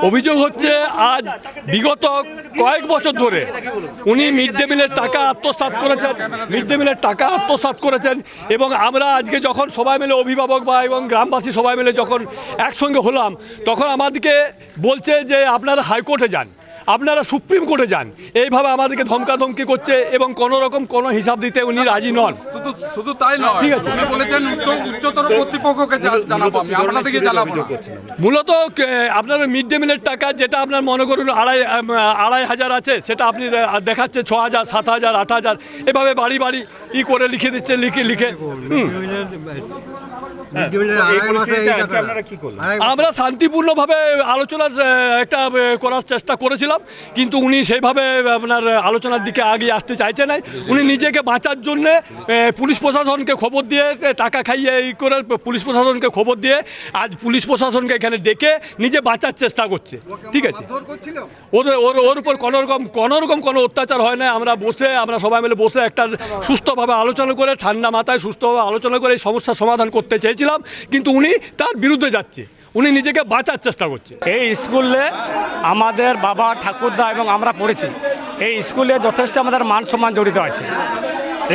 অভিযোগ হচ্ছে আজ বিগত কয়েক বছর ধরে উনি মিড ডে মিলের টাকা আত্মসাৎ করেছেন এবং আমরা আজকে যখন সবাই মিলে অভিভাবক বা এবং গ্রামবাসী সবাই মিলে যখন একসঙ্গে হলাম তখন আমাদেরকে বলছে যে আপনারা হাইকোর্টে যান, আপনারা সুপ্রিম কোর্টে যান, এইভাবে আমাদেরকে ধমকাধমকি করছে এবং কোনো রকম কোনো হিসাব দিতে উনি রাজি নন। শুধু তাই নয়, ঠিক আছে, উনি বলেছেন উচ্চতর কর্তৃপক্ষকে জানাবো, আপনাদেরকে জানাবো না। মূলত আপনার মিড ডে মিলের টাকা যেটা আপনার মনে করুন আড়াই হাজার আছে, সেটা আপনি দেখাচ্ছে 6,000, 7,000, 8,000 এভাবে বাড়ি বাড়ি করে লিখে দিচ্ছে, লিখে আমরা শান্তিপূর্ণভাবে আলোচনার একটা করার চেষ্টা করেছিলাম, কিন্তু উনি সেইভাবে আপনার আলোচনার দিকে আগে আসতে চাইছে না। উনি নিজেকে বাঁচার জন্য পুলিশ প্রশাসনকে খবর দিয়ে টাকা খাইয়ে করে পুলিশ প্রশাসনকে খবর দিয়ে আজ পুলিশ প্রশাসনকে এখানে ডেকে নিজে বাঁচার চেষ্টা করছে। ঠিক আছে, ওর উপর কোনো অত্যাচার হয় না। আমরা সবাই মিলে বসে একটা সুস্থভাবে আলোচনা করে ঠান্ডা মাথায় সুস্থভাবে আলোচনা করে এই সমস্যার সমাধান করতে চেয়েছিলাম, কিন্তু উনি তার বিরুদ্ধে যাচ্ছে, উনি নিজেকে বাঁচার চেষ্টা করছে। এই স্কুলে আমাদের বাবা ঠাকুরদা এবং আমরা পড়েছি, এই স্কুলে যথেষ্ট আমাদের মান সম্মান জড়িত আছে।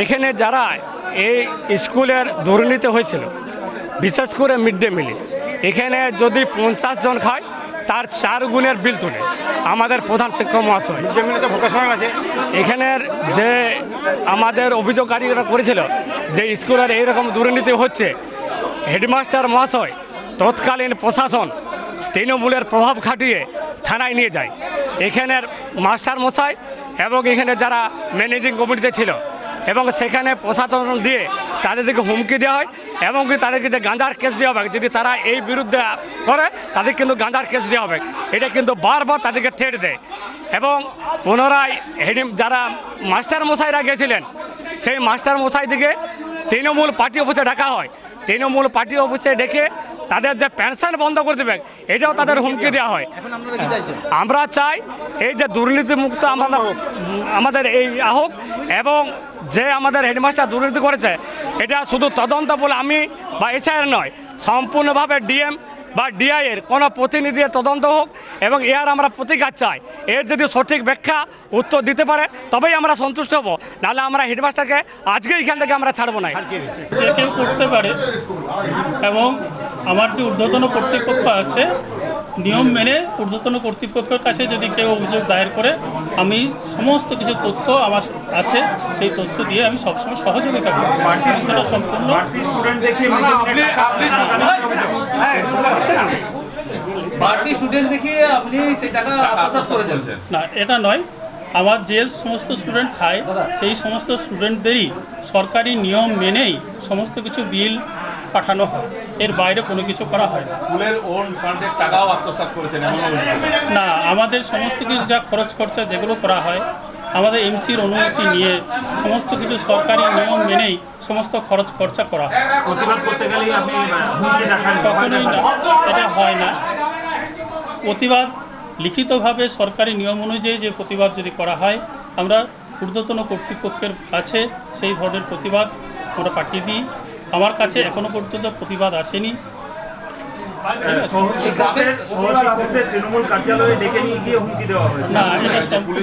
এখানে যারা এই স্কুলের দুর্নীতি হয়েছিল, বিশেষ করে মিড ডে মিলে, এখানে যদি 50 জন খায় তার 4 গুণের বিল তুলে আমাদের প্রধান শিক্ষক মহাশয়। এখানের যে আমাদের অভিযোগকারীরা করেছিল যে স্কুলের এইরকম দুর্নীতি হচ্ছে, হেডমাস্টার মহাশয় তৎকালীন প্রশাসন তৃণমূলের প্রভাব খাটিয়ে থানায় নিয়ে যায়। এখানের মাস্টার মশাই এবং এখানে যারা ম্যানেজিং কমিটিতে ছিল এবং সেখানে প্রশাসন দিয়ে তাদেরকে হুমকি দেওয়া হয় এবং তাদেরকে যে গাঁজার কেস দেওয়া হবে, যদি তারা এই বিরুদ্ধে করে তাদের কিন্তু গাঁজার কেস দেওয়া হবে। এটা কিন্তু বারবার তাদেরকে থ্রেট দেয় এবং পুনরায় যারা মাস্টার মশাইরা গেছিলেন সেই মাস্টার মশাই দিকে তৃণমূল পার্টি অফিসে ডাকা হয়, তৃণমূল পার্টি অফিসে ডেকে তাদের যে পেনশন বন্ধ করে দেবে এটাও তাদের হুমকি দেওয়া হয়। আমরা চাই এই যে দুর্নীতিমুক্ত আমাদের এই হোক এবং যে আমাদের হেডমাস্টার দুর্নীতি করেছে এটা শুধু তদন্ত বলে আমি বা এসআইয়ের নয়, সম্পূর্ণভাবে ডিএম বা ডিআইয়ের কোনো প্রতিনিধি তদন্ত হোক এবং এর আমরা প্রতিকার চাই। এর যদি সঠিক ব্যাখ্যা উত্তর দিতে পারে তবেই আমরা সন্তুষ্ট হব, নাহলে আমরা হেডমাস্টারকে আজকে এখান থেকে আমরা ছাড়বো না। যে কেউ করতে পারে এবং আমার যে ঊর্ধ্বতন কর্তৃপক্ষ আছে নিয়ম মেনে ঊর্ধ্বতন কর্তৃপক্ষের কাছে যদি কেউ অভিযোগ দায়ের করে আমি সমস্ত কিছু তথ্য আমার আছে, সেই তথ্য দিয়ে আমি সবসময় সহযোগিতা করি। সেটা সম্পূর্ণ না, এটা নয়। আমার যে সমস্ত স্টুডেন্ট খায় সেই সমস্ত স্টুডেন্টদেরই সরকারি নিয়ম মেনেই সমস্ত কিছু বিল পাঠানো হয়, এর বাইরে কোনো কিছু করা হয় না। আমাদের সমস্ত কিছু যা খরচ খরচা যেগুলো করা হয় আমাদের এমসির অনুমতি নিয়ে সমস্ত কিছু সরকারি নিয়ম মেনেই সমস্ত খরচ খরচা করা হয়। প্রতিবাদ করতে গেলেই আপনি কখনোই না, এটা হয় না। প্রতিবাদ লিখিতভাবে সরকারি নিয়ম অনুযায়ী যে প্রতিবাদ যদি করা হয় আমরা ঊর্ধ্বতন কর্তৃপক্ষের কাছে সেই ধরনের প্রতিবাদ আমরা পাঠিয়ে দিই। আমার কাছে এখনো পর্যন্ত প্রতিবাদ আসেনি। তৃণমূল কার্যালয়ে ডেকে নিয়ে গিয়ে হুমকি দেওয়া হয়েছে না, এটা সম্পূর্ণ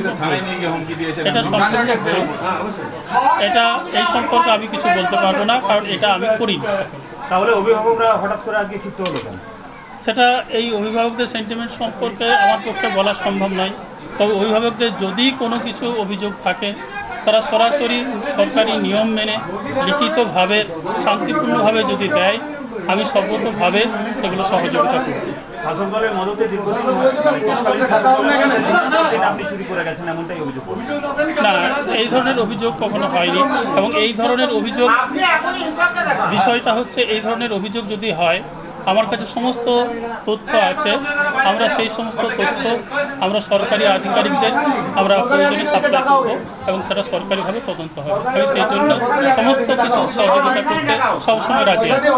এটা এই সম্পর্কে আমি কিছু বলতে পারবো না, কারণ এটা আমি করি। তাহলে অভিভাবকরা হঠাৎ করে আজকে ক্ষিপ্ত হলো কেন? সেটা এই অভিভাবকদের সেন্টিমেন্ট সম্পর্কে আমার পক্ষে বলা সম্ভব নয়। তবে অভিভাবকদের যদি কোনো কিছু অভিযোগ থাকে তারা সরাসরি সরকারি নিয়ম মেনে লিখিতভাবে শান্তিপূর্ণভাবে যদি দেয় আমি সর্বতভাবে সেগুলো সহযোগিতা করি। শাসক দলের মদতে দীর্ঘদিন আপনি চুরি করে গেছেন এমনটাই অভিযোগ না, এই ধরনের অভিযোগ কখনো হয়নি এবং এই ধরনের অভিযোগ বিষয়টা হচ্ছে এই ধরনের অভিযোগ যদি হয় আমার কাছে সমস্ত তথ্য আছে, আমরা সেই সমস্ত তথ্য আমরা সরকারি আধিকারিকদের আমরা প্রয়োজনে সাপ্লাই করব এবং সেটা সরকারিভাবে তদন্ত হবে। আমি সেই জন্য সমস্ত কিছু সহযোগিতা করতে সবসময় রাজি আছি।